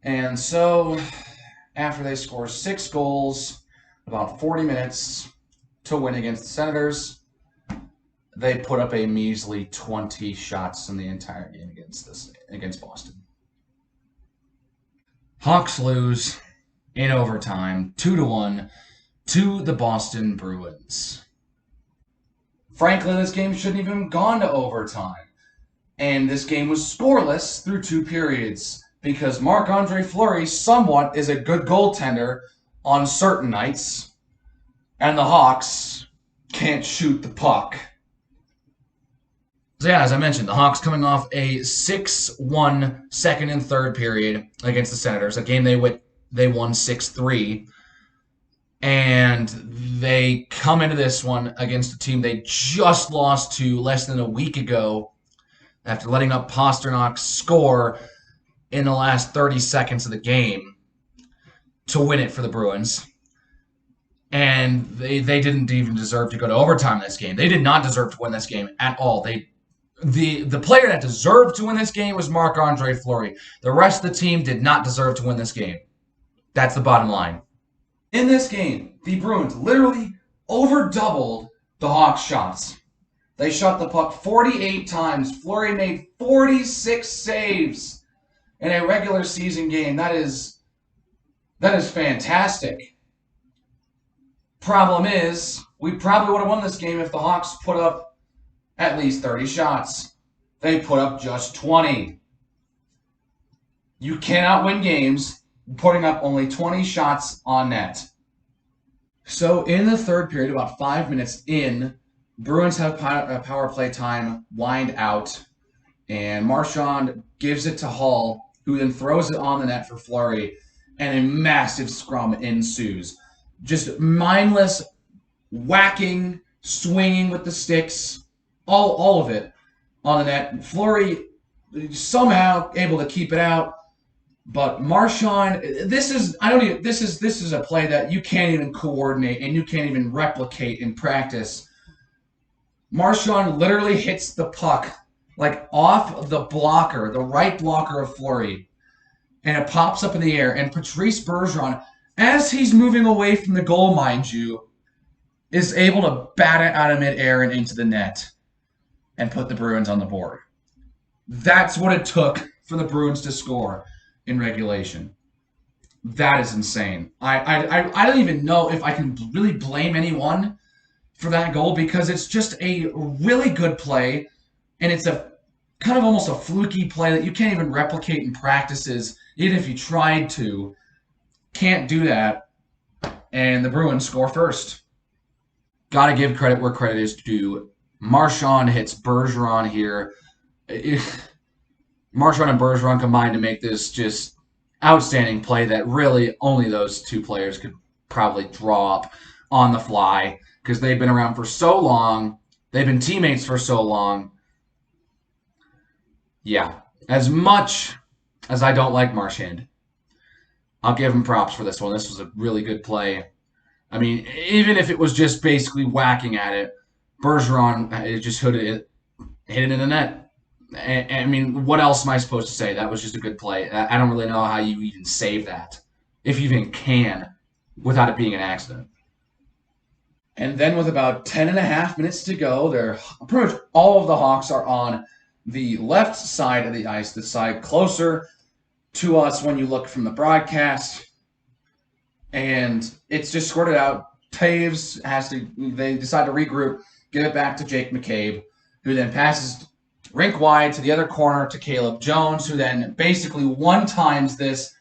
And so, after they score 6 goals, about 40 minutes to win against the Senators, they put up a measly 20 shots in the entire game against Boston. Hawks lose in overtime, 2-1, to the Boston Bruins. Frankly, this game shouldn't even have gone to overtime. And this game was scoreless through 2 periods because Marc-Andre Fleury somewhat is a good goaltender on certain nights, and the Hawks can't shoot the puck. So yeah, as I mentioned, the Hawks coming off a 6-1 second and third period against the Senators, a game they won 6-3. And they come into this one against a team they just lost to less than a week ago after letting up Pastrnak score in the last 30 seconds of the game to win it for the Bruins. And they didn't even deserve to go to overtime in this game. They did not deserve to win this game at all. The player that deserved to win this game was Marc-Andre Fleury. The rest of the team did not deserve to win this game. That's the bottom line. In this game, the Bruins literally over-doubled the Hawks' shots. They shot the puck 48 times. Fleury made 46 saves in a regular season game. That is fantastic. Problem is, we probably would have won this game if the Hawks put up at least 30 shots. They put up just 20. You cannot win games putting up only 20 shots on net. So in the third period, about 5 minutes in, Bruins have power play time wind out, and Marchand gives it to Hall, who then throws it on the net for Fleury, and a massive scrum ensues. Just mindless whacking, swinging with the sticks, all of it on the net. Fleury somehow able to keep it out. But Marchand, this is a play that you can't even coordinate and you can't even replicate in practice. Marchand literally hits the puck like off the blocker, the right blocker of Fleury, and it pops up in the air. And Patrice Bergeron, as he's moving away from the goal, mind you, is able to bat it out of midair and into the net and put the Bruins on the board. That's what it took for the Bruins to score in regulation. That is insane. I don't even know if I can really blame anyone for that goal because it's just a really good play, and it's a kind of almost a fluky play that you can't even replicate in practices, even if you tried to. Can't do that, and the Bruins score first. Got to give credit where credit is due. Marchand hits Bergeron here. Marchand and Bergeron combined to make this just outstanding play that really only those two players could probably draw up on the fly because they've been around for so long. They've been teammates for so long. Yeah, as much as I don't like Marchand, I'll give him props for this one. This was a really good play. I mean, even if it was just basically whacking at it, Bergeron just hit it in the net. I mean, what else am I supposed to say? That was just a good play. I don't really know how you even save that, if you even can, without it being an accident. And then with about 10.5 minutes to go, pretty much all of the Hawks are on the left side of the ice, the side closer to us when you look from the broadcast. And it's just squirted out. Taves they decide to regroup, give it back to Jake McCabe, who then passes rink wide to the other corner to Caleb Jones, who then basically one-times this.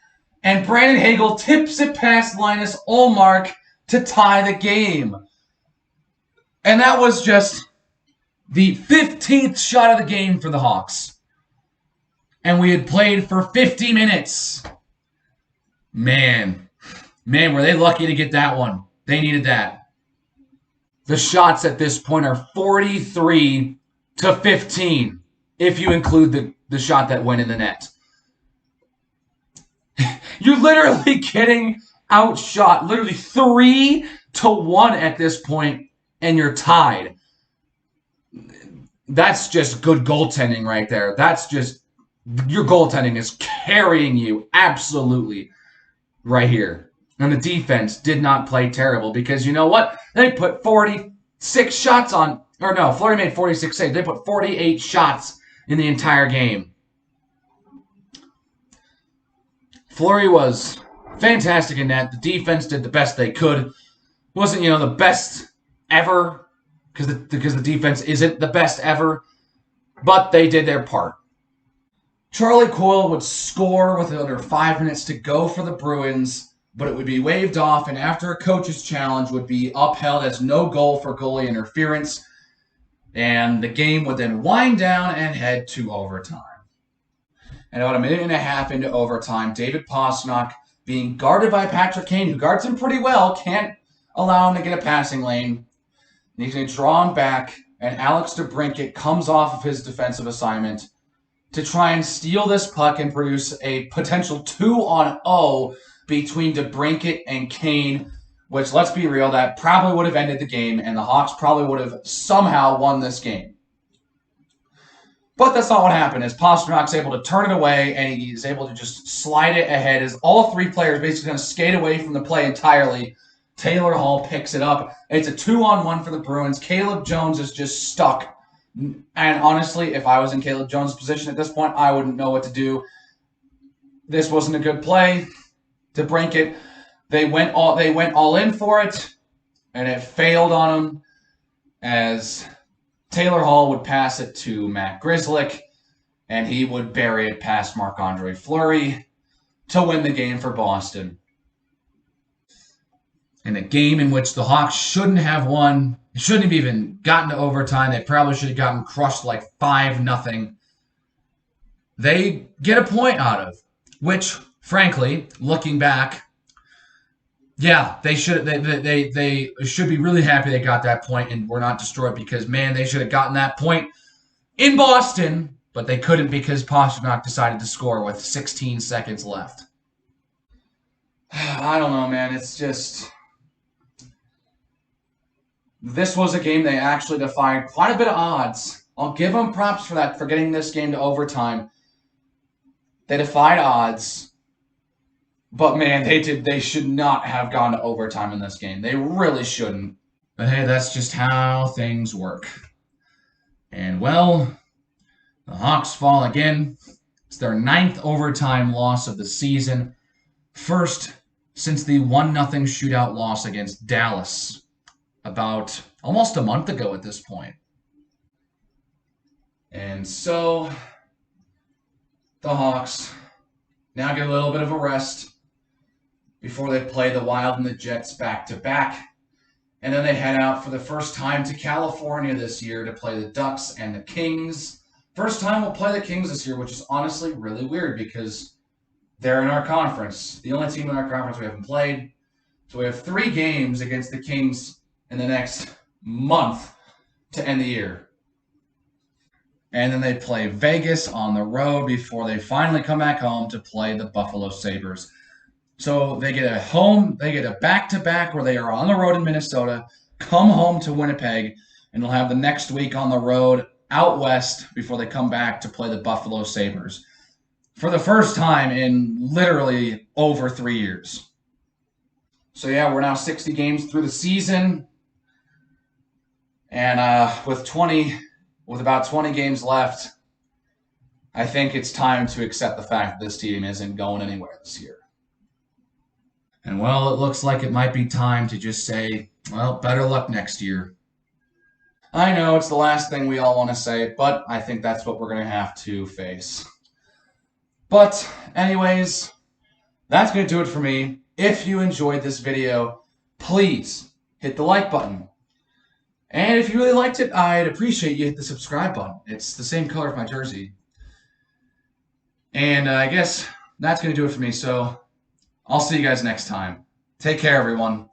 And Brandon Hagel tips it past Linus Ullmark to tie the game. And that was just the 15th shot of the game for the Hawks. And we had played for 50 minutes. Man, were they lucky to get that one. They needed that. The shots at this point are 43-15, if you include the shot that went in the net. You're literally getting outshot, literally 3-1 at this point, and you're tied. That's just good goaltending right there. That's just Your goaltending is carrying you absolutely right here. And the defense did not play terrible because you know what? They put 46 shots on, or no, Fleury made 46 saves. They put 48 shots in the entire game. Fleury was fantastic in that. The defense did the best they could. Wasn't, the best ever because the defense isn't the best ever, but they did their part. Charlie Coyle would score with under 5 minutes to go for the Bruins, but it would be waved off, and after a coach's challenge would be upheld as no goal for goalie interference, and the game would then wind down and head to overtime. And about a minute and a half into overtime, David Pastrnak, being guarded by Patrick Kane, who guards him pretty well, can't allow him to get a passing lane. And he's going to draw him back, and Alex DeBrincat comes off of his defensive assignment to try and steal this puck and produce a potential 2-on-0 between DeBrincat and Kane, which, let's be real, that probably would have ended the game, and the Hawks probably would have somehow won this game. But that's not what happened, as Pasternak's able to turn it away, and he's able to just slide it ahead as all three players basically kind of skate away from the play entirely. Taylor Hall picks it up. It's a 2-on-1 for the Bruins. Caleb Jones is just stuck. And honestly, if I was in Caleb Jones' position at this point, I wouldn't know what to do. This wasn't a good play. DeBrincat, they went all in for it, and it failed on him as Taylor Hall would pass it to Matt Grzelcyk, and he would bury it past Marc-Andre Fleury to win the game for Boston. In a game in which the Hawks shouldn't have won, shouldn't have even gotten to overtime. They probably should have gotten crushed like 5-0. They get a point out of, which, frankly, looking back, yeah, they should be really happy they got that point and were not destroyed because, man, they should have gotten that point in Boston, but they couldn't because Pastrnak decided to score with 16 seconds left. I don't know, man. It's just... This was a game they actually defied quite a bit of odds. I'll give them props for that, for getting this game to overtime. They defied odds. But, man, they should not have gone to overtime in this game. They really shouldn't. But, hey, that's just how things work. And, well, the Hawks fall again. It's their 9th overtime loss of the season. First since the 1-0 shootout loss against Dallas about almost a month ago at this point. And so, the Hawks now get a little bit of a rest before they play the Wild and the Jets back-to-back. And then they head out for the first time to California this year to play the Ducks and the Kings. First time we'll play the Kings this year, which is honestly really weird because they're in our conference. The only team in our conference we haven't played. So we have 3 games against the Kings in the next month to end the year. And then they play Vegas on the road before they finally come back home to play the Buffalo Sabres. So they get a back-to-back where they are on the road in Minnesota, come home to Winnipeg, and they'll have the next week on the road out west before they come back to play the Buffalo Sabres. For the first time in literally over 3 years. So yeah, we're now 60 games through the season. And with about 20 games left, I think it's time to accept the fact that this team isn't going anywhere this year. And, well, it looks like it might be time to just say, well, better luck next year. I know it's the last thing we all want to say, but I think that's what we're going to have to face. But, anyways, that's going to do it for me. If you enjoyed this video, please hit the like button. And if you really liked it, I'd appreciate you hit the subscribe button. It's the same color as my jersey. And I guess that's going to do it for me, so I'll see you guys next time. Take care, everyone.